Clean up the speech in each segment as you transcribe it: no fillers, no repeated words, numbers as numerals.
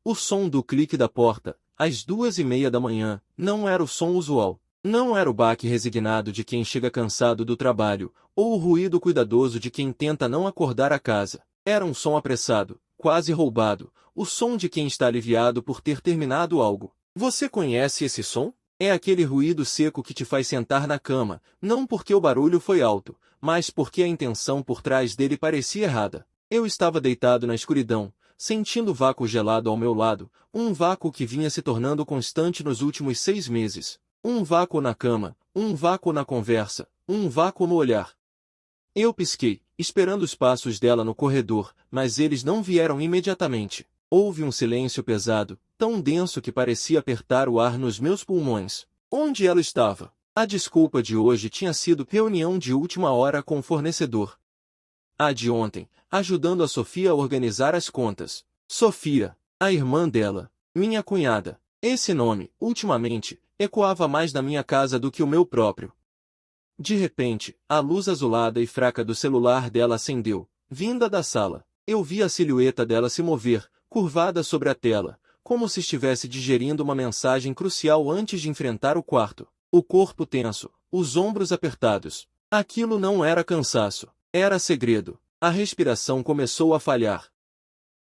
O som do clique da porta, às 2:30 da manhã, não era o som usual. Não era o baque resignado de quem chega cansado do trabalho, ou o ruído cuidadoso de quem tenta não acordar a casa. Era um som apressado, quase roubado, o som de quem está aliviado por ter terminado algo. Você conhece esse som? É aquele ruído seco que te faz sentar na cama, não porque o barulho foi alto, mas porque a intenção por trás dele parecia errada. Eu estava deitado na escuridão, sentindo o vácuo gelado ao meu lado, um vácuo que vinha se tornando constante nos últimos 6 meses. Um vácuo na cama, um vácuo na conversa, um vácuo no olhar. Eu pisquei, esperando os passos dela no corredor, mas eles não vieram imediatamente. Houve um silêncio pesado, tão denso que parecia apertar o ar nos meus pulmões. Onde ela estava? A desculpa de hoje tinha sido reunião de última hora com o fornecedor. A de ontem, ajudando a Sofia a organizar as contas. Sofia, a irmã dela, minha cunhada. Esse nome, ultimamente, ecoava mais na minha casa do que o meu próprio. De repente, a luz azulada e fraca do celular dela acendeu, vinda da sala. Eu vi a silhueta dela se mover, curvada sobre a tela, como se estivesse digerindo uma mensagem crucial antes de enfrentar o quarto. O corpo tenso, os ombros apertados. Aquilo não era cansaço, era segredo. A respiração começou a falhar.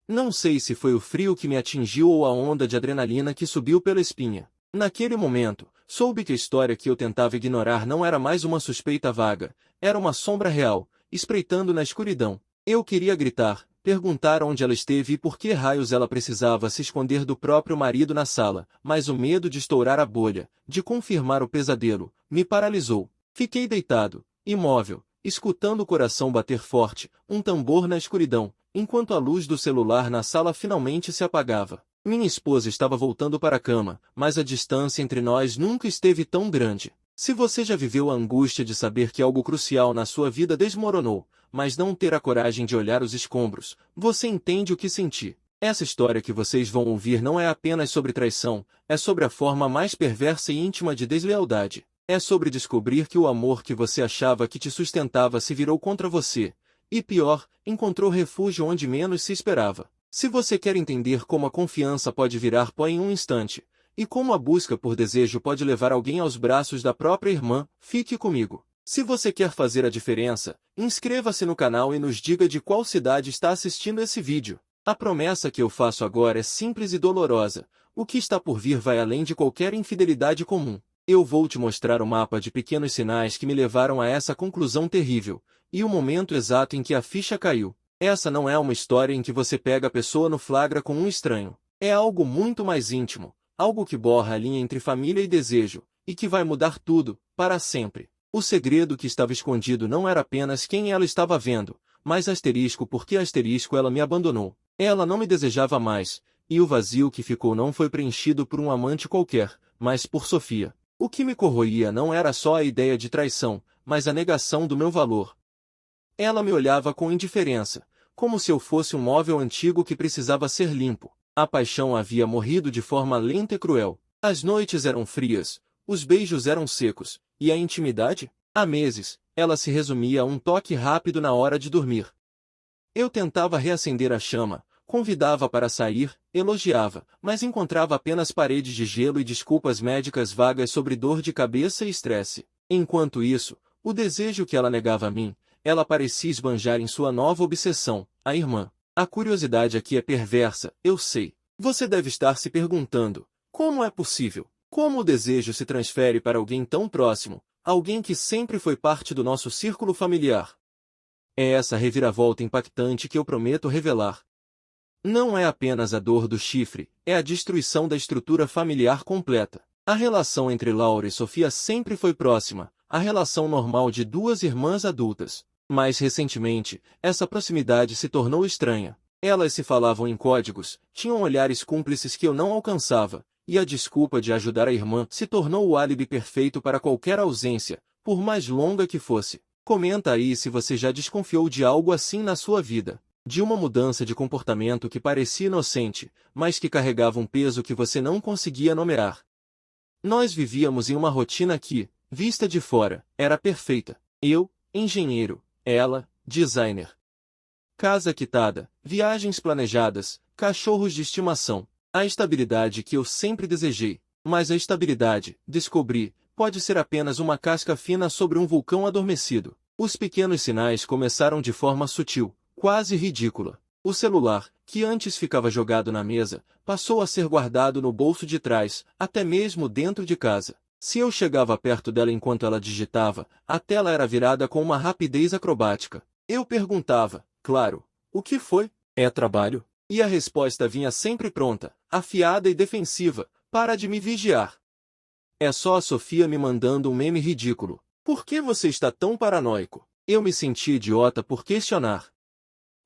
Não sei se foi o frio que me atingiu ou a onda de adrenalina que subiu pela espinha. Naquele momento, soube que a história que eu tentava ignorar não era mais uma suspeita vaga, era uma sombra real, espreitando na escuridão. Eu queria gritar, perguntar onde ela esteve e por que raios ela precisava se esconder do próprio marido na sala, mas o medo de estourar a bolha, de confirmar o pesadelo, me paralisou. Fiquei deitado, imóvel, escutando o coração bater forte, um tambor na escuridão, enquanto a luz do celular na sala finalmente se apagava. Minha esposa estava voltando para a cama, mas a distância entre nós nunca esteve tão grande. Se você já viveu a angústia de saber que algo crucial na sua vida desmoronou, mas não ter a coragem de olhar os escombros, você entende o que senti. Essa história que vocês vão ouvir não é apenas sobre traição, é sobre a forma mais perversa e íntima de deslealdade. É sobre descobrir que o amor que você achava que te sustentava se virou contra você. E pior, encontrou refúgio onde menos se esperava. Se você quer entender como a confiança pode virar pó em um instante, e como a busca por desejo pode levar alguém aos braços da própria irmã, fique comigo. Se você quer fazer a diferença, inscreva-se no canal e nos diga de qual cidade está assistindo esse vídeo. A promessa que eu faço agora é simples e dolorosa. O que está por vir vai além de qualquer infidelidade comum. Eu vou te mostrar o mapa de pequenos sinais que me levaram a essa conclusão terrível, e o momento exato em que a ficha caiu. Essa não é uma história em que você pega a pessoa no flagra com um estranho. É algo muito mais íntimo, algo que borra a linha entre família e desejo, e que vai mudar tudo, para sempre. O segredo que estava escondido não era apenas quem ela estava vendo, mas asterisco porque asterisco ela me abandonou. Ela não me desejava mais, e o vazio que ficou não foi preenchido por um amante qualquer, mas por Sofia. O que me corroía não era só a ideia de traição, mas a negação do meu valor. Ela me olhava com indiferença, como se eu fosse um móvel antigo que precisava ser limpo. A paixão havia morrido de forma lenta e cruel. As noites eram frias, os beijos eram secos, e a intimidade? Há meses, ela se resumia a um toque rápido na hora de dormir. Eu tentava reacender a chama, convidava para sair, elogiava, mas encontrava apenas paredes de gelo e desculpas médicas vagas sobre dor de cabeça e estresse. Enquanto isso, o desejo que ela negava a mim, ela parecia esbanjar em sua nova obsessão, a irmã. A curiosidade aqui é perversa, eu sei. Você deve estar se perguntando, como é possível? Como o desejo se transfere para alguém tão próximo, alguém que sempre foi parte do nosso círculo familiar? É essa reviravolta impactante que eu prometo revelar. Não é apenas a dor do chifre, é a destruição da estrutura familiar completa. A relação entre Laura e Sofia sempre foi próxima, a relação normal de duas irmãs adultas. Mas recentemente, essa proximidade se tornou estranha. Elas se falavam em códigos, tinham olhares cúmplices que eu não alcançava, e a desculpa de ajudar a irmã se tornou o álibi perfeito para qualquer ausência, por mais longa que fosse. Comenta aí se você já desconfiou de algo assim na sua vida. De uma mudança de comportamento que parecia inocente, mas que carregava um peso que você não conseguia nomear. Nós vivíamos em uma rotina que, vista de fora, era perfeita. Eu, engenheiro, ela, designer. Casa quitada, viagens planejadas, cachorros de estimação. A estabilidade que eu sempre desejei. Mas a estabilidade, descobri, pode ser apenas uma casca fina sobre um vulcão adormecido. Os pequenos sinais começaram de forma sutil, quase ridícula. O celular, que antes ficava jogado na mesa, passou a ser guardado no bolso de trás, até mesmo dentro de casa. Se eu chegava perto dela enquanto ela digitava, a tela era virada com uma rapidez acrobática. Eu perguntava, claro, o que foi? É trabalho? E a resposta vinha sempre pronta, afiada e defensiva, para de me vigiar. É só a Sofia me mandando um meme ridículo. Por que você está tão paranoico? Eu me senti idiota por questionar.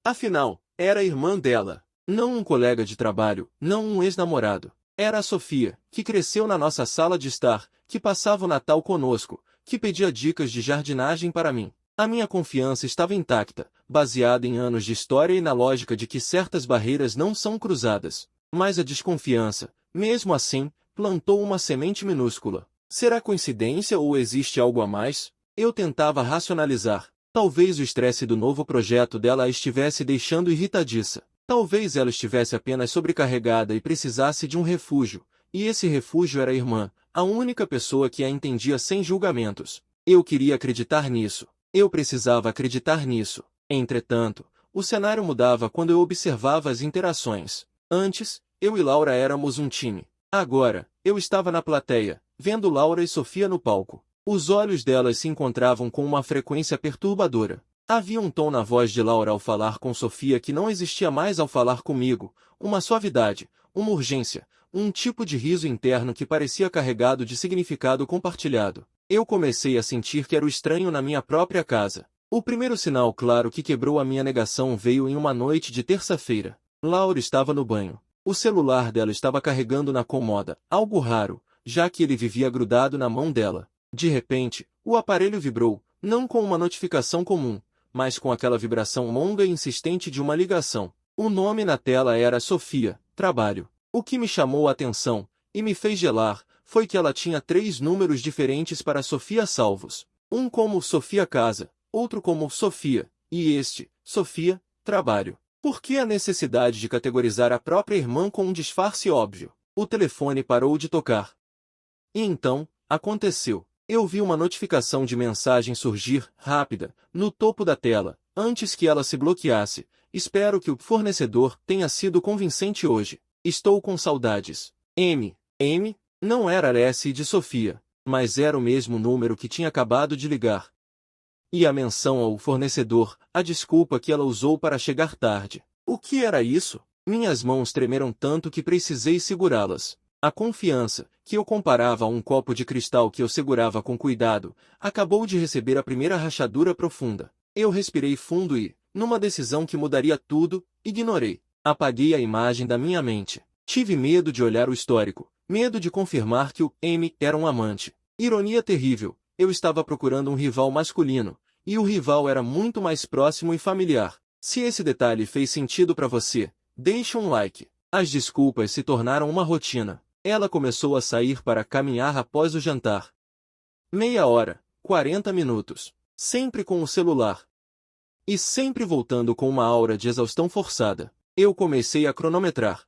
Afinal, era a irmã dela. Não um colega de trabalho, não um ex-namorado. Era a Sofia, que cresceu na nossa sala de estar, que passava o Natal conosco, que pedia dicas de jardinagem para mim. A minha confiança estava intacta, baseada em anos de história e na lógica de que certas barreiras não são cruzadas. Mas a desconfiança, mesmo assim, plantou uma semente minúscula. Será coincidência ou existe algo a mais? Eu tentava racionalizar. Talvez o estresse do novo projeto dela a estivesse deixando irritadiça. Talvez ela estivesse apenas sobrecarregada e precisasse de um refúgio. E esse refúgio era a irmã, a única pessoa que a entendia sem julgamentos. Eu queria acreditar nisso. Eu precisava acreditar nisso. Entretanto, o cenário mudava quando eu observava as interações. Antes, eu e Laura éramos um time. Agora, eu estava na plateia, vendo Laura e Sofia no palco. Os olhos delas se encontravam com uma frequência perturbadora. Havia um tom na voz de Laura ao falar com Sofia que não existia mais ao falar comigo, uma suavidade, uma urgência, um tipo de riso interno que parecia carregado de significado compartilhado. Eu comecei a sentir que era o estranho na minha própria casa. O primeiro sinal claro que quebrou a minha negação veio em uma noite de terça-feira. Laura estava no banho. O celular dela estava carregando na cômoda, algo raro, já que ele vivia grudado na mão dela. De repente, o aparelho vibrou, não com uma notificação comum, mas com aquela vibração longa e insistente de uma ligação. O nome na tela era Sofia, trabalho. O que me chamou a atenção, e me fez gelar, foi que ela tinha 3 números diferentes para Sofia salvos. Um como Sofia casa, outro como Sofia, e este, Sofia, trabalho. Por que a necessidade de categorizar a própria irmã com um disfarce óbvio? O telefone parou de tocar. E então, aconteceu. Eu vi uma notificação de mensagem surgir, rápida, no topo da tela, antes que ela se bloqueasse. Espero que o fornecedor tenha sido convincente hoje. Estou com saudades. M. Não era S de Sofia, mas era o mesmo número que tinha acabado de ligar. E a menção ao fornecedor, a desculpa que ela usou para chegar tarde. O que era isso? Minhas mãos tremeram tanto que precisei segurá-las. A confiança, que eu comparava a um copo de cristal que eu segurava com cuidado, acabou de receber a primeira rachadura profunda. Eu respirei fundo e, numa decisão que mudaria tudo, ignorei. Apaguei a imagem da minha mente. Tive medo de olhar o histórico, medo de confirmar que o M era um amante. Ironia terrível. Eu estava procurando um rival masculino, e o rival era muito mais próximo e familiar. Se esse detalhe fez sentido para você, deixe um like. As desculpas se tornaram uma rotina. Ela começou a sair para caminhar após o jantar. Meia hora, 40 minutos. Sempre com o celular. E sempre voltando com uma aura de exaustão forçada. Eu comecei a cronometrar.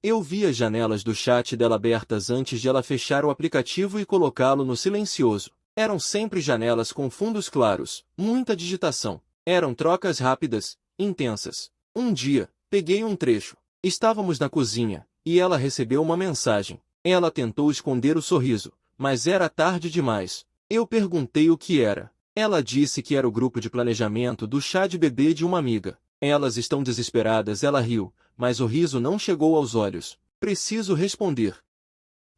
Eu vi as janelas do chat dela abertas antes de ela fechar o aplicativo e colocá-lo no silencioso. Eram sempre janelas com fundos claros, muita digitação. Eram trocas rápidas, intensas. Um dia, peguei um trecho. Estávamos na cozinha, e ela recebeu uma mensagem. Ela tentou esconder o sorriso, mas era tarde demais. Eu perguntei o que era. Ela disse que era o grupo de planejamento do chá de bebê de uma amiga. Elas estão desesperadas, ela riu, mas o riso não chegou aos olhos. Preciso responder.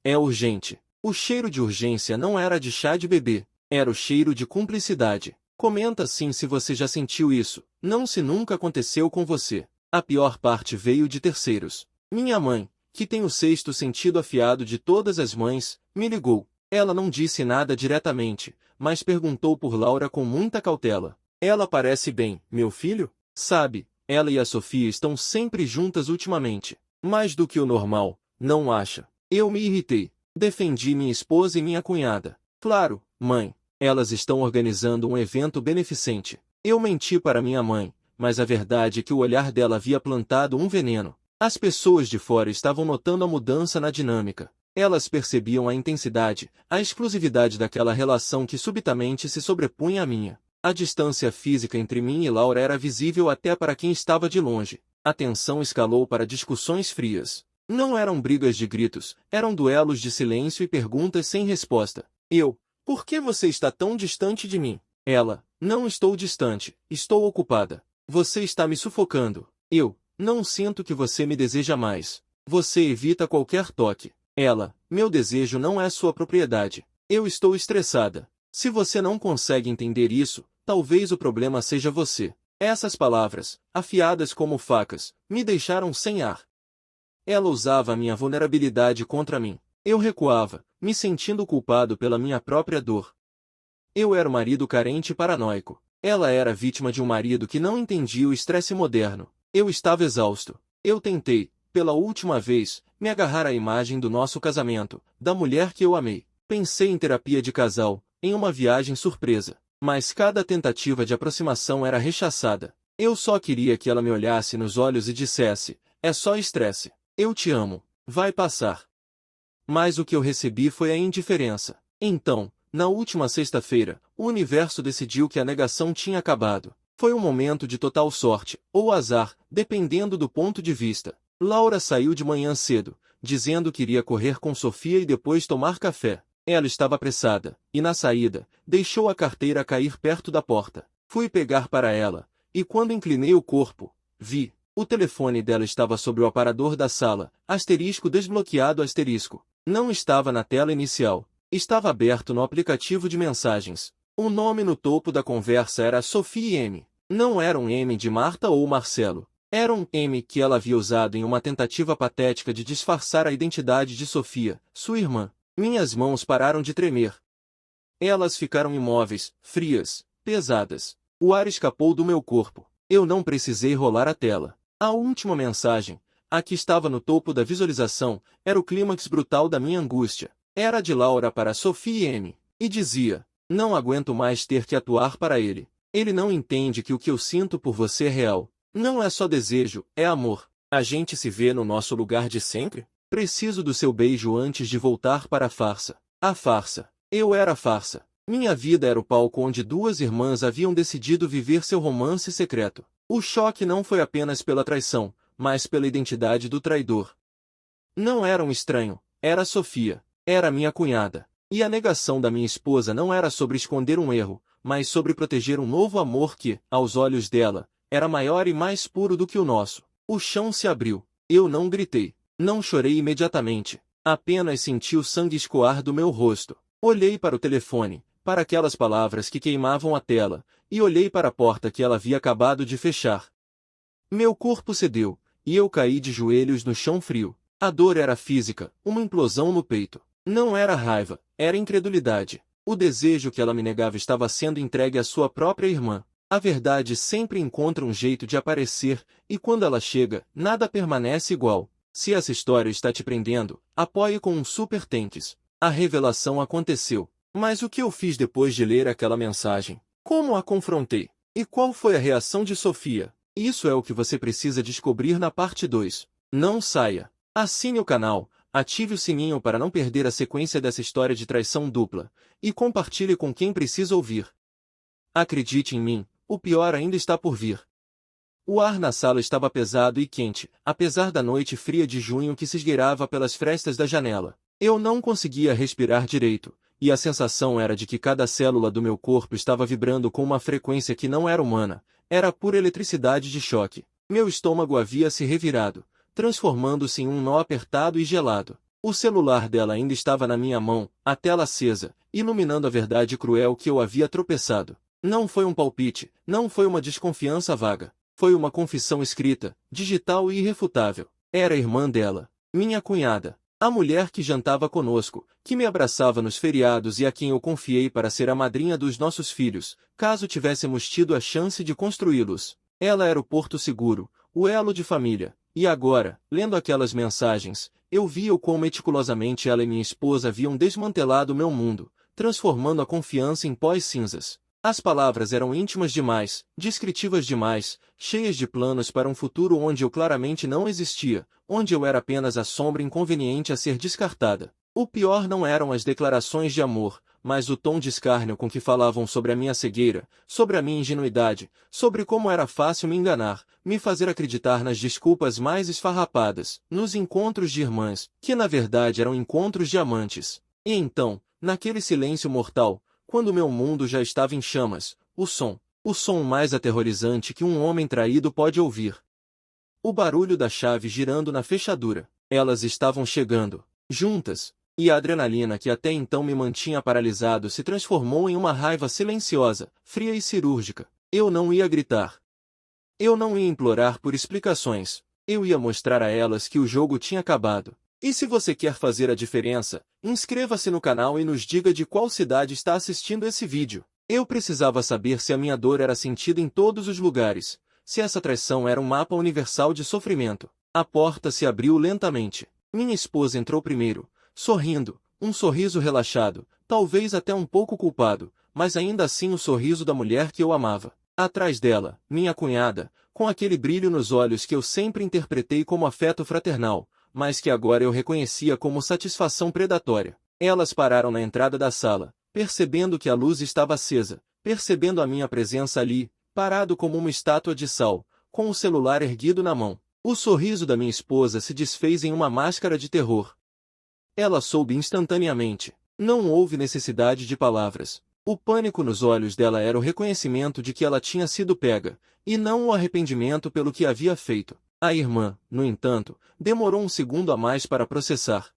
É urgente. O cheiro de urgência não era de chá de bebê, era o cheiro de cumplicidade. Comenta sim se você já sentiu isso, não se nunca aconteceu com você. A pior parte veio de terceiros. Minha mãe, que tem o sexto sentido afiado de todas as mães, me ligou. Ela não disse nada diretamente, mas perguntou por Laura com muita cautela. Ela parece bem, meu filho? Sabe, ela e a Sofia estão sempre juntas ultimamente. Mais do que o normal, não acha? Eu me irritei. Defendi minha esposa e minha cunhada. Claro, mãe, elas estão organizando um evento beneficente. Eu menti para minha mãe, mas a verdade é que o olhar dela havia plantado um veneno. As pessoas de fora estavam notando a mudança na dinâmica. Elas percebiam a intensidade, a exclusividade daquela relação que subitamente se sobrepunha à minha. A distância física entre mim e Laura era visível até para quem estava de longe. A tensão escalou para discussões frias. Não eram brigas de gritos, eram duelos de silêncio e perguntas sem resposta. Por que você está tão distante de mim? Ela, não estou distante, estou ocupada. Você está me sufocando. Não sinto que você me deseja mais. Você evita qualquer toque. Ela, meu desejo não é sua propriedade. Eu estou estressada. Se você não consegue entender isso, talvez o problema seja você. Essas palavras, afiadas como facas, me deixaram sem ar. Ela usava a minha vulnerabilidade contra mim. Eu recuava, me sentindo culpado pela minha própria dor. Eu era o marido carente e paranoico. Ela era vítima de um marido que não entendia o estresse moderno. Eu estava exausto. Eu tentei, pela última vez, me agarrar à imagem do nosso casamento, da mulher que eu amei. Pensei em terapia de casal, em uma viagem surpresa. Mas cada tentativa de aproximação era rechaçada. Eu só queria que ela me olhasse nos olhos e dissesse: é só estresse. Eu te amo. Vai passar. Mas o que eu recebi foi a indiferença. Então, na última sexta-feira, o universo decidiu que a negação tinha acabado. Foi um momento de total sorte, ou azar, dependendo do ponto de vista. Laura saiu de manhã cedo, dizendo que iria correr com Sofia e depois tomar café. Ela estava apressada, e na saída, deixou a carteira cair perto da porta. Fui pegar para ela, e quando inclinei o corpo, vi. O telefone dela estava sobre o aparador da sala, *desbloqueado*. Não estava na tela inicial. Estava aberto no aplicativo de mensagens. O nome no topo da conversa era Sofia M. Não era um M de Marta ou Marcelo. Era um M que ela havia usado em uma tentativa patética de disfarçar a identidade de Sofia, sua irmã. Minhas mãos pararam de tremer. Elas ficaram imóveis, frias, pesadas. O ar escapou do meu corpo. Eu não precisei rolar a tela. A última mensagem, a que estava no topo da visualização, era o clímax brutal da minha angústia. Era de Laura para Sofia M. E dizia: não aguento mais ter que atuar para ele. Ele não entende que o que eu sinto por você é real. Não é só desejo, é amor. A gente se vê no nosso lugar de sempre? Preciso do seu beijo antes de voltar para a farsa. A farsa. Eu era a farsa. Minha vida era o palco onde duas irmãs haviam decidido viver seu romance secreto. O choque não foi apenas pela traição, mas pela identidade do traidor. Não era um estranho, era Sofia. Era minha cunhada. E a negação da minha esposa não era sobre esconder um erro, mas sobre proteger um novo amor que, aos olhos dela, era maior e mais puro do que o nosso. O chão se abriu. Eu não gritei. Não chorei imediatamente. Apenas senti o sangue escoar do meu rosto. Olhei para o telefone, para aquelas palavras que queimavam a tela, e olhei para a porta que ela havia acabado de fechar. Meu corpo cedeu, e eu caí de joelhos no chão frio. A dor era física, uma implosão no peito. Não era raiva, era incredulidade. O desejo que ela me negava estava sendo entregue à sua própria irmã. A verdade sempre encontra um jeito de aparecer, e quando ela chega, nada permanece igual. Se essa história está te prendendo, apoie com um super thanks. A revelação aconteceu. Mas o que eu fiz depois de ler aquela mensagem? Como a confrontei? E qual foi a reação de Sofia? Isso é o que você precisa descobrir na parte 2. Não saia. Assine o canal, ative o sininho para não perder a sequência dessa história de traição dupla, e compartilhe com quem precisa ouvir. Acredite em mim, o pior ainda está por vir. O ar na sala estava pesado e quente, apesar da noite fria de junho que se esgueirava pelas frestas da janela. Eu não conseguia respirar direito, e a sensação era de que cada célula do meu corpo estava vibrando com uma frequência que não era humana, era pura eletricidade de choque. Meu estômago havia se revirado, transformando-se em um nó apertado e gelado. O celular dela ainda estava na minha mão, a tela acesa, iluminando a verdade cruel que eu havia tropeçado. Não foi um palpite, não foi uma desconfiança vaga. Foi uma confissão escrita, digital e irrefutável. Era a irmã dela, minha cunhada, a mulher que jantava conosco, que me abraçava nos feriados e a quem eu confiei para ser a madrinha dos nossos filhos, caso tivéssemos tido a chance de construí-los. Ela era o porto seguro, o elo de família. E agora, lendo aquelas mensagens, eu via o quão meticulosamente ela e minha esposa haviam desmantelado meu mundo, transformando a confiança em pós cinzas. As palavras eram íntimas demais, descritivas demais, cheias de planos para um futuro onde eu claramente não existia, onde eu era apenas a sombra inconveniente a ser descartada. O pior não eram as declarações de amor, mas o tom de escárnio com que falavam sobre a minha cegueira, sobre a minha ingenuidade, sobre como era fácil me enganar, me fazer acreditar nas desculpas mais esfarrapadas, nos encontros de irmãs, que na verdade eram encontros de amantes. E então, naquele silêncio mortal, quando meu mundo já estava em chamas, o som mais aterrorizante que um homem traído pode ouvir. O barulho da chave girando na fechadura. Elas estavam chegando, juntas, e a adrenalina que até então me mantinha paralisado se transformou em uma raiva silenciosa, fria e cirúrgica. Eu não ia gritar. Eu não ia implorar por explicações. Eu ia mostrar a elas que o jogo tinha acabado. E se você quer fazer a diferença, inscreva-se no canal e nos diga de qual cidade está assistindo esse vídeo. Eu precisava saber se a minha dor era sentida em todos os lugares, se essa traição era um mapa universal de sofrimento. A porta se abriu lentamente. Minha esposa entrou primeiro, sorrindo, um sorriso relaxado, talvez até um pouco culpado, mas ainda assim o sorriso da mulher que eu amava. Atrás dela, minha cunhada, com aquele brilho nos olhos que eu sempre interpretei como afeto fraternal, mas que agora eu reconhecia como satisfação predatória. Elas pararam na entrada da sala, percebendo que a luz estava acesa, percebendo a minha presença ali, parado como uma estátua de sal, com o celular erguido na mão. O sorriso da minha esposa se desfez em uma máscara de terror. Ela soube instantaneamente. Não houve necessidade de palavras. O pânico nos olhos dela era o reconhecimento de que ela tinha sido pega, e não o arrependimento pelo que havia feito. A irmã, no entanto, demorou um segundo a mais para processar.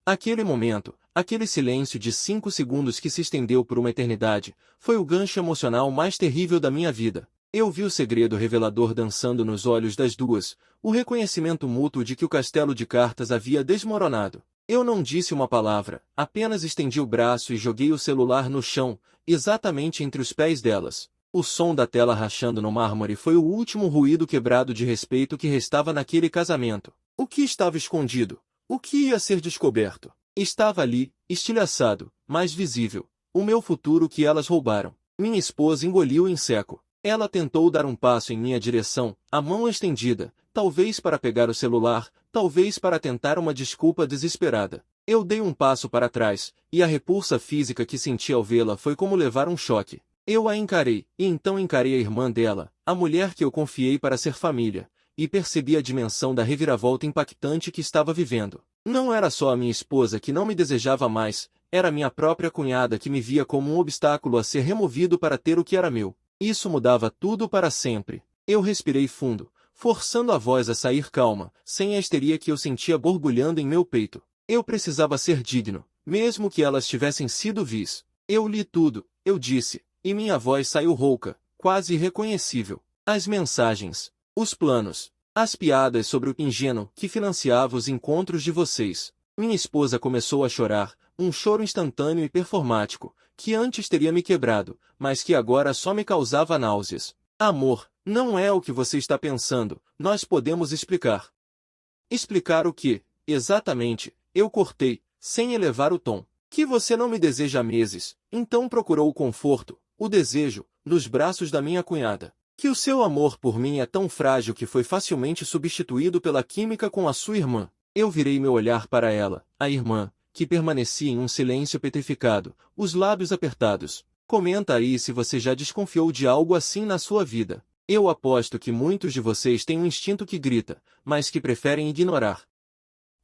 Aquele momento, aquele silêncio de 5 segundos que se estendeu por uma eternidade, foi o gancho emocional mais terrível da minha vida. Eu vi o segredo revelador dançando nos olhos das duas, o reconhecimento mútuo de que o castelo de cartas havia desmoronado. Eu não disse uma palavra, apenas estendi o braço e joguei o celular no chão, exatamente entre os pés delas. O som da tela rachando no mármore foi o último ruído quebrado de respeito que restava naquele casamento. O que estava escondido? O que ia ser descoberto? Estava ali, estilhaçado, mais visível, o meu futuro que elas roubaram. Minha esposa engoliu em seco. Ela tentou dar um passo em minha direção, a mão estendida, talvez para pegar o celular, talvez para tentar uma desculpa desesperada. Eu dei um passo para trás, e a repulsa física que senti ao vê-la foi como levar um choque. Eu a encarei, e então encarei a irmã dela, a mulher que eu confiei para ser família, e percebi a dimensão da reviravolta impactante que estava vivendo. Não era só a minha esposa que não me desejava mais, era minha própria cunhada que me via como um obstáculo a ser removido para ter o que era meu. Isso mudava tudo para sempre. Eu respirei fundo, forçando a voz a sair calma, sem a histeria que eu sentia borbulhando em meu peito. Eu precisava ser digno, mesmo que elas tivessem sido vis. Eu li tudo, eu disse, e minha voz saiu rouca, quase irreconhecível. As mensagens, os planos, as piadas sobre o ingênuo que financiava os encontros de vocês. Minha esposa começou a chorar, um choro instantâneo e performático, que antes teria me quebrado, mas que agora só me causava náuseas. Amor, não é o que você está pensando, nós podemos explicar. Explicar o que, exatamente, eu cortei, sem elevar o tom. Que você não me deseja há meses, então procurou o conforto, o desejo, nos braços da minha cunhada. Que o seu amor por mim é tão frágil que foi facilmente substituído pela química com a sua irmã. Eu virei meu olhar para ela, a irmã, que permanecia em um silêncio petrificado, os lábios apertados. Comenta aí se você já desconfiou de algo assim na sua vida. Eu aposto que muitos de vocês têm um instinto que grita, mas que preferem ignorar.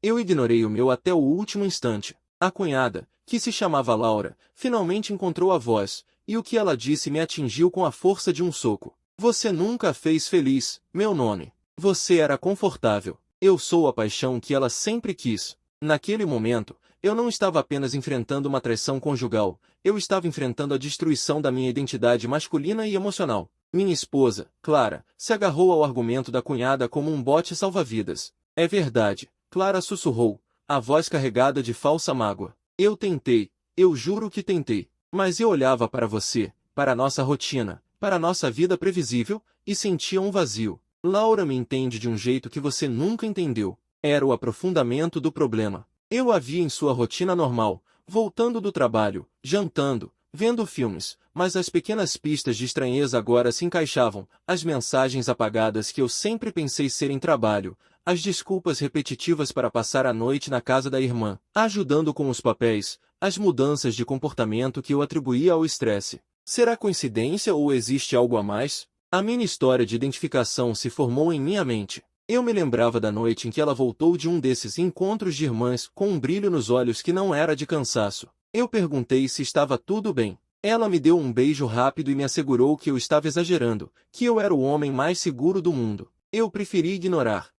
Eu ignorei o meu até o último instante. A cunhada, que se chamava Laura, finalmente encontrou a voz, e o que ela disse me atingiu com a força de um soco. Você nunca a fez feliz, meu nome. Você era confortável. Eu sou a paixão que ela sempre quis. Naquele momento, eu não estava apenas enfrentando uma traição conjugal, eu estava enfrentando a destruição da minha identidade masculina e emocional. Minha esposa, Clara, se agarrou ao argumento da cunhada como um bote salva-vidas. É verdade, Clara sussurrou, a voz carregada de falsa mágoa. Eu tentei, eu juro que tentei, mas eu olhava para você, para a nossa rotina, para a nossa vida previsível, e sentia um vazio. Laura me entende de um jeito que você nunca entendeu. Era o aprofundamento do problema. Eu a via em sua rotina normal, voltando do trabalho, jantando, vendo filmes, mas as pequenas pistas de estranheza agora se encaixavam, as mensagens apagadas que eu sempre pensei serem trabalho, as desculpas repetitivas para passar a noite na casa da irmã, ajudando com os papéis, as mudanças de comportamento que eu atribuía ao estresse. Será coincidência ou existe algo a mais? A minha história de identificação se formou em minha mente. Eu me lembrava da noite em que ela voltou de um desses encontros de irmãs com um brilho nos olhos que não era de cansaço. Eu perguntei se estava tudo bem. Ela me deu um beijo rápido e me assegurou que eu estava exagerando, que eu era o homem mais seguro do mundo. Eu preferi ignorar.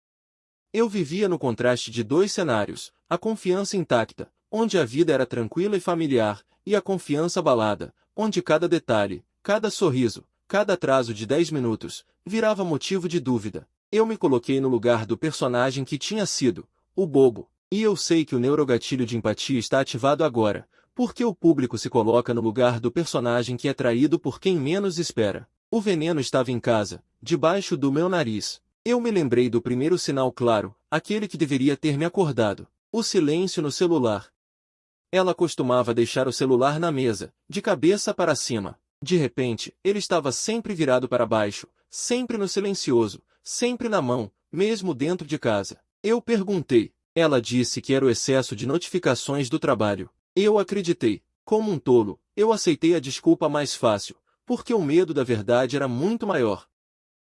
Eu vivia no contraste de dois cenários, a confiança intacta, onde a vida era tranquila e familiar, e a confiança abalada, onde cada detalhe, cada sorriso, cada atraso de 10 minutos, virava motivo de dúvida. Eu me coloquei no lugar do personagem que tinha sido, o bobo, e eu sei que o neurogatilho de empatia está ativado agora, porque o público se coloca no lugar do personagem que é traído por quem menos espera. O veneno estava em casa, debaixo do meu nariz. Eu me lembrei do primeiro sinal claro, aquele que deveria ter me acordado. O silêncio no celular. Ela costumava deixar o celular na mesa, de cabeça para cima. De repente, ele estava sempre virado para baixo, sempre no silencioso, sempre na mão, mesmo dentro de casa. Eu perguntei. Ela disse que era o excesso de notificações do trabalho. Eu acreditei. Como um tolo, eu aceitei a desculpa mais fácil, porque o medo da verdade era muito maior.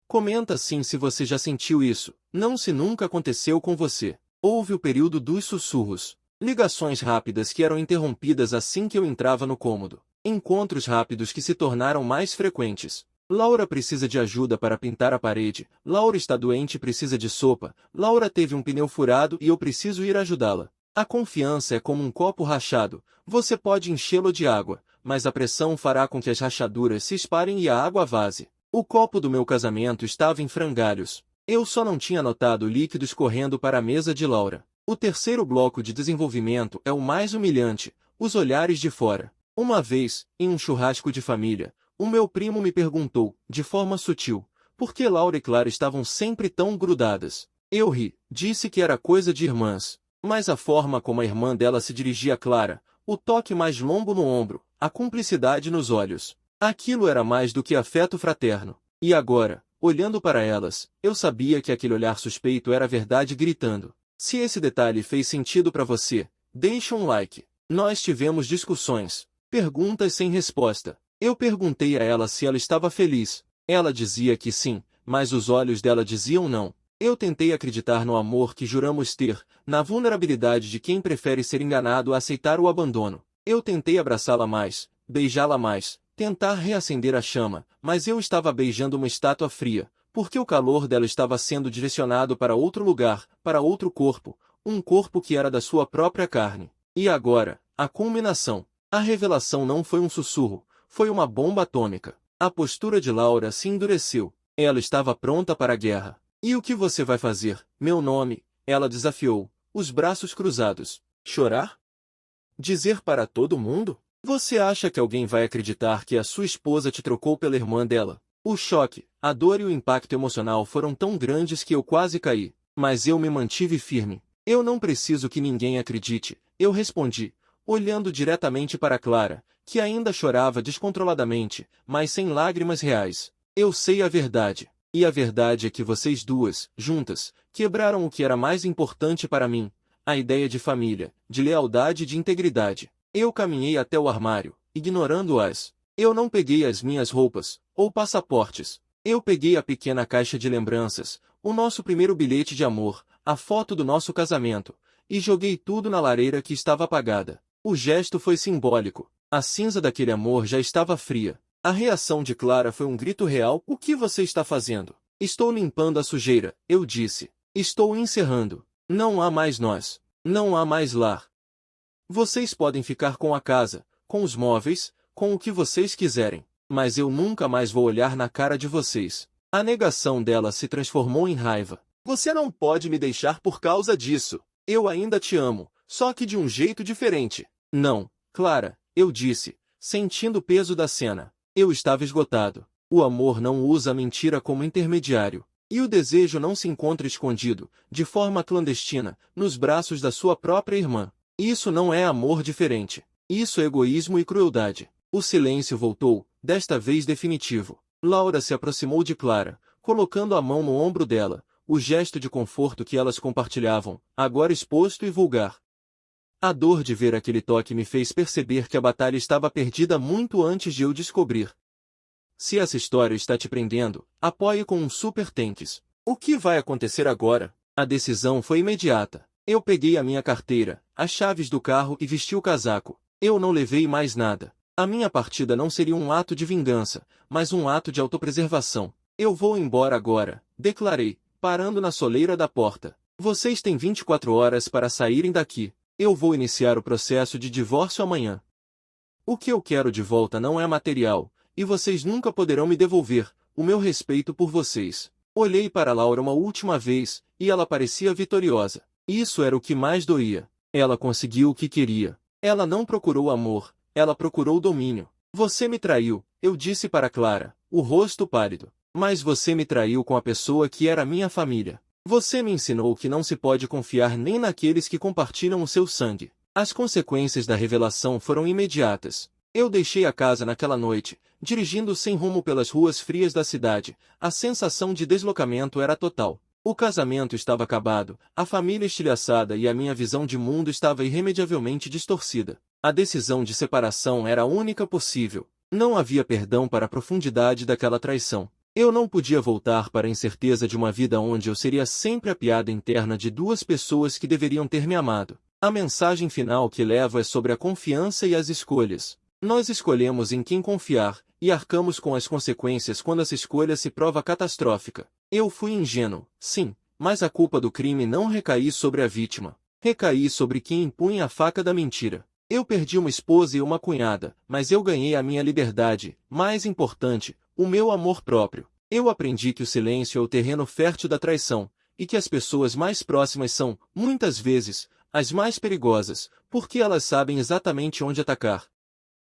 Comenta sim se você já sentiu isso, não se nunca aconteceu com você. Houve o período dos sussurros. Ligações rápidas que eram interrompidas assim que eu entrava no cômodo. Encontros rápidos que se tornaram mais frequentes. Laura precisa de ajuda para pintar a parede. Laura está doente e precisa de sopa. Laura teve um pneu furado e eu preciso ir ajudá-la. A confiança é como um copo rachado. Você pode enchê-lo de água, mas a pressão fará com que as rachaduras se espalhem e a água vaze. O copo do meu casamento estava em frangalhos. Eu só não tinha notado o líquido escorrendo para a mesa de Laura. O terceiro bloco de desenvolvimento é o mais humilhante, os olhares de fora. Uma vez, em um churrasco de família, o meu primo me perguntou, de forma sutil, por que Laura e Clara estavam sempre tão grudadas. Eu ri, disse que era coisa de irmãs. Mas a forma como a irmã dela se dirigia a Clara, o toque mais longo no ombro, a cumplicidade nos olhos. Aquilo era mais do que afeto fraterno. E agora, olhando para elas, eu sabia que aquele olhar suspeito era a verdade gritando. Se esse detalhe fez sentido para você, deixe um like. Nós tivemos discussões, perguntas sem resposta. Eu perguntei a ela se ela estava feliz. Ela dizia que sim, mas os olhos dela diziam não. Eu tentei acreditar no amor que juramos ter, na vulnerabilidade de quem prefere ser enganado a aceitar o abandono. Eu tentei abraçá-la mais, beijá-la mais, tentar reacender a chama, mas eu estava beijando uma estátua fria, porque o calor dela estava sendo direcionado para outro lugar, para outro corpo, um corpo que era da sua própria carne. E agora, a culminação. A revelação não foi um sussurro, foi uma bomba atômica. A postura de Laura se endureceu. Ela estava pronta para a guerra. E o que você vai fazer, meu nome? Ela desafiou, os braços cruzados. Chorar? Dizer para todo mundo? Você acha que alguém vai acreditar que a sua esposa te trocou pela irmã dela? O choque, a dor e o impacto emocional foram tão grandes que eu quase caí. Mas eu me mantive firme. Eu não preciso que ninguém acredite, eu respondi, olhando diretamente para Clara, que ainda chorava descontroladamente, mas sem lágrimas reais. Eu sei a verdade. E a verdade é que vocês duas, juntas, quebraram o que era mais importante para mim, a ideia de família, de lealdade e de integridade. Eu caminhei até o armário, ignorando-as. Eu não peguei as minhas roupas, ou passaportes. Eu peguei a pequena caixa de lembranças, o nosso primeiro bilhete de amor, a foto do nosso casamento, e joguei tudo na lareira que estava apagada. O gesto foi simbólico. A cinza daquele amor já estava fria. A reação de Clara foi um grito real. O que você está fazendo? Estou limpando a sujeira, eu disse. Estou encerrando. Não há mais nós. Não há mais lar. Vocês podem ficar com a casa, com os móveis, com o que vocês quiserem, mas eu nunca mais vou olhar na cara de vocês. A negação dela se transformou em raiva. Você não pode me deixar por causa disso. Eu ainda te amo, só que de um jeito diferente. Não, Clara, eu disse, sentindo o peso da cena. Eu estava esgotado. O amor não usa a mentira como intermediário. E o desejo não se encontra escondido, de forma clandestina, nos braços da sua própria irmã. Isso não é amor diferente. Isso é egoísmo e crueldade. O silêncio voltou, desta vez definitivo. Laura se aproximou de Clara, colocando a mão no ombro dela, o gesto de conforto que elas compartilhavam, agora exposto e vulgar. A dor de ver aquele toque me fez perceber que a batalha estava perdida muito antes de eu descobrir. Se essa história está te prendendo, apoie com um super thanks. O que vai acontecer agora? A decisão foi imediata. Eu peguei a minha carteira, as chaves do carro e vesti o casaco. Eu não levei mais nada. A minha partida não seria um ato de vingança, mas um ato de autopreservação. Eu vou embora agora, declarei, parando na soleira da porta. Vocês têm 24 horas para saírem daqui. Eu vou iniciar o processo de divórcio amanhã. O que eu quero de volta não é material, e vocês nunca poderão me devolver o meu respeito por vocês. Olhei para Laura uma última vez, e ela parecia vitoriosa. Isso era o que mais doía. Ela conseguiu o que queria. Ela não procurou amor, ela procurou domínio. Você me traiu, eu disse para Clara, o rosto pálido. Mas você me traiu com a pessoa que era minha família. Você me ensinou que não se pode confiar nem naqueles que compartilham o seu sangue. As consequências da revelação foram imediatas. Eu deixei a casa naquela noite, dirigindo sem rumo pelas ruas frias da cidade. A sensação de deslocamento era total. O casamento estava acabado, a família estilhaçada e a minha visão de mundo estava irremediavelmente distorcida. A decisão de separação era a única possível. Não havia perdão para a profundidade daquela traição. Eu não podia voltar para a incerteza de uma vida onde eu seria sempre a piada interna de duas pessoas que deveriam ter me amado. A mensagem final que levo é sobre a confiança e as escolhas. Nós escolhemos em quem confiar, e arcamos com as consequências quando essa escolha se prova catastrófica. Eu fui ingênuo, sim, mas a culpa do crime não recaí sobre a vítima. Recaí sobre quem impunha a faca da mentira. Eu perdi uma esposa e uma cunhada, mas eu ganhei a minha liberdade, mais importante, o meu amor próprio. Eu aprendi que o silêncio é o terreno fértil da traição, e que as pessoas mais próximas são, muitas vezes, as mais perigosas, porque elas sabem exatamente onde atacar.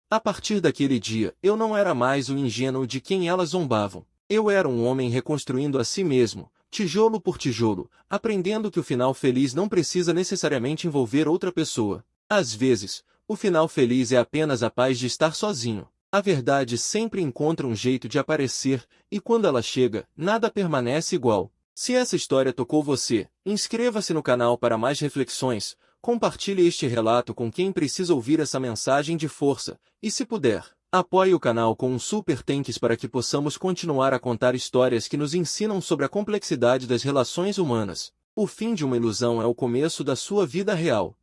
A partir daquele dia, eu não era mais o ingênuo de quem elas zombavam. Eu era um homem reconstruindo a si mesmo, tijolo por tijolo, aprendendo que o final feliz não precisa necessariamente envolver outra pessoa. Às vezes, o final feliz é apenas a paz de estar sozinho. A verdade sempre encontra um jeito de aparecer, e quando ela chega, nada permanece igual. Se essa história tocou você, inscreva-se no canal para mais reflexões, compartilhe este relato com quem precisa ouvir essa mensagem de força, e se puder, apoie o canal com um super thanks para que possamos continuar a contar histórias que nos ensinam sobre a complexidade das relações humanas. O fim de uma ilusão é o começo da sua vida real.